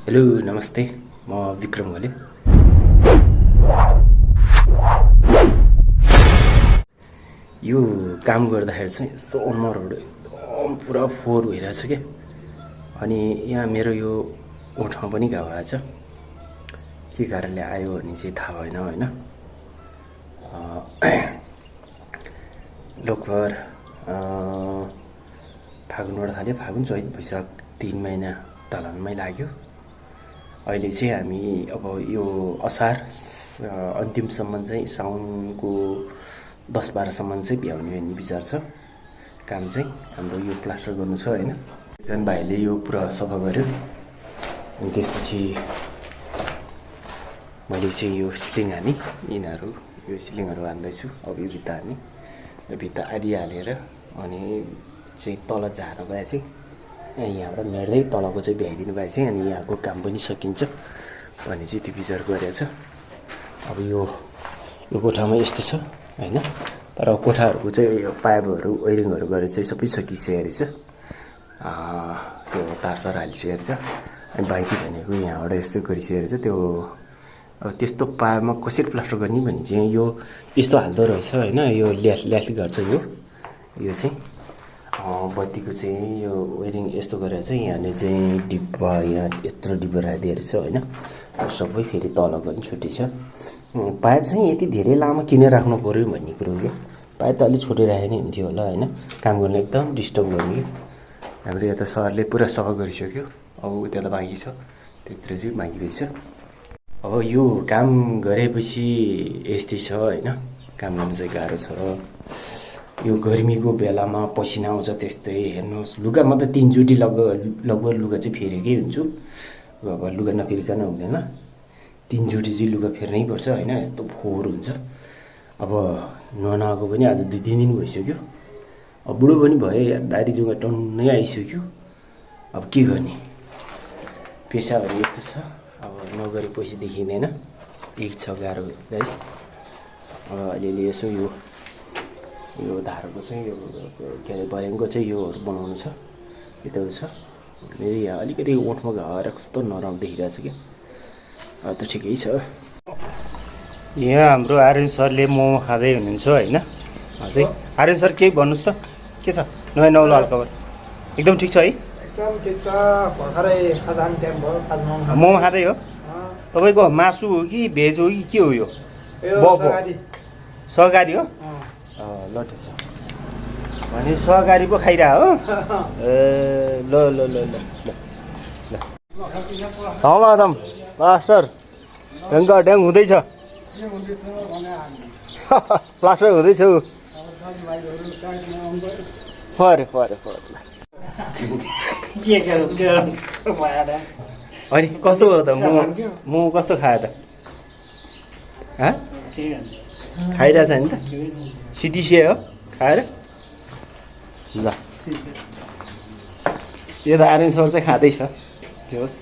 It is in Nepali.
हेलो नमस्ते म विक्रम घले यो काम गर्दाखेरि चाहिँ यस्तो अनुहारहरू एकदम पुरा फोहोर भइरहेछ के अनि यहाँ मेरो यो ओठमा पनि घाउ आएछ के कारणले आयो भन्ने चाहिँ थाहा भएन हैन लगभग फागुनबाट थाल्यो फागुन चैत वैशाख 3 महिना ढलानमै लाग्यो अहिले चाहिँ हामी अब यो असार अन्तिमसम्म चाहिँ साउनको 10-12 सम्म चाहिँ भ्याउने भन्ने विचार छ काम चाहिँ हाम्रो यो प्लास्टर गर्नु छ हैन एकजना भाइले यो पुरा सफा गर्यो अनि त्यसपछि मैले चाहिँ यो स्लिङ हानी यिनीहरू यो स्लिङहरू हान्दैछु अब यो भित्ता हानी यो भित्ता आदि हालेर अनि चाहिँ तल झार्नु भए चाहिँ यहाँबाट मेर्दै तलको चाहिँ भ्याइदिनु भए चाहिँ अनि यहाँको काम पनि सकिन्छ भन्ने चाहिँ त्यो विचार गरेछ अब यो कोठामा यस्तो छ हैन तर कोठाहरूको चाहिँ यो पाइपहरू वायरिङहरू गरेर चाहिँ सबै सकिसकेको रहेछ त्यो तारसार हालिसकेको छ अनि बाँकी भनेको यहाँबाट यस्तो गरिसकेको रहेछ त्यो अब त्यस्तो पाइपमा कसरी प्लास्टर गर्ने भन्ने चाहिँ यो यस्तो हाल्दो रहेछ हैन यो ल्यास गर्छ यो चाहिँ बत्तीको चाहिँ यो वायरिङ यस्तो गरेर चाहिँ यहाँले चाहिँ डिब्बा यहाँ यत्रो डिब्बा राखिदिएको रहेछ हैन सबै फेरि तलको पनि छुट्टी छ पाइप चाहिँ यति धेरै लामो किन राख्नु पर्यो भन्ने कुरो हो पाइप त अलिक छोटो राखे नि हुन्थ्यो होला हैन काम गर्न एकदम डिस्टर्ब गर्ने हाम्रो यता सरले पुरा सफा गरिसक्यो अब उता बाँकी छ त्यत्रो चाहिँ बाँकी रहेछ अब यो काम गरेपछि यस्तै छ हैन काम गर्नु चाहिँ गाह्रो छ यो गर्मीको बेलामा पसिना आउँछ त्यस्तै हेर्नुहोस् लुगामा त 3 चोटि लगभग लुगा चाहिँ फेरेकै हुन्छु अब लुगा नफेरिकन हुँदैन 3 चोटि चाहिँ लुगा फेर्नै पर्छ हैन यस्तो फोहोर हुन्छ अब नुहाएको पनि आज 2-3 दिन भइसक्यो अब बुढो पनि भए दारी जुगा टन्नै आइसक्यो अब के गर्ने पेसाहरू यस्तो छ अब नगरेपछि देखिँदैन एक छ गाह्रो गाइस अब अलिअलि यसो यो धारको चाहिँ यो के अरे बयाङको चाहिँ योहरू बनाउनु छ यताउ छ मेरो यहाँ अलिकति ओठमा घाएर कस्तो नराम्रो देखिरहेछ क्या अब त ठिकै छ यहाँ हाम्रो आर्यन सरले मोमो खाँदै हुनुहुन्छ हैन अझै आर्यन सर केही भन्नुहोस् त के छ नयाँ नौलो हालखबर एकदम ठिक छ है एकदम ठिक छ भर्खरै खाजान टाइम भयो खाजा मोमो खाँदै हो तपाईँको मासु हो कि भेज हो कि के हो यो सहकारी हो ल ठिक छ भने सहकारी पो खाइरह हो ए ल ल ल ल ल एकदम प्लास्टर ढ्याङ हुँदैछ प्लास्टर हुँदैछ परे अनि कस्तो भयो त म कस्तो खायो त खाइरहेछ नि त सिटिसिए हो खाएर ल यो त आर्यन सर चाहिँ खाँदैछ होस्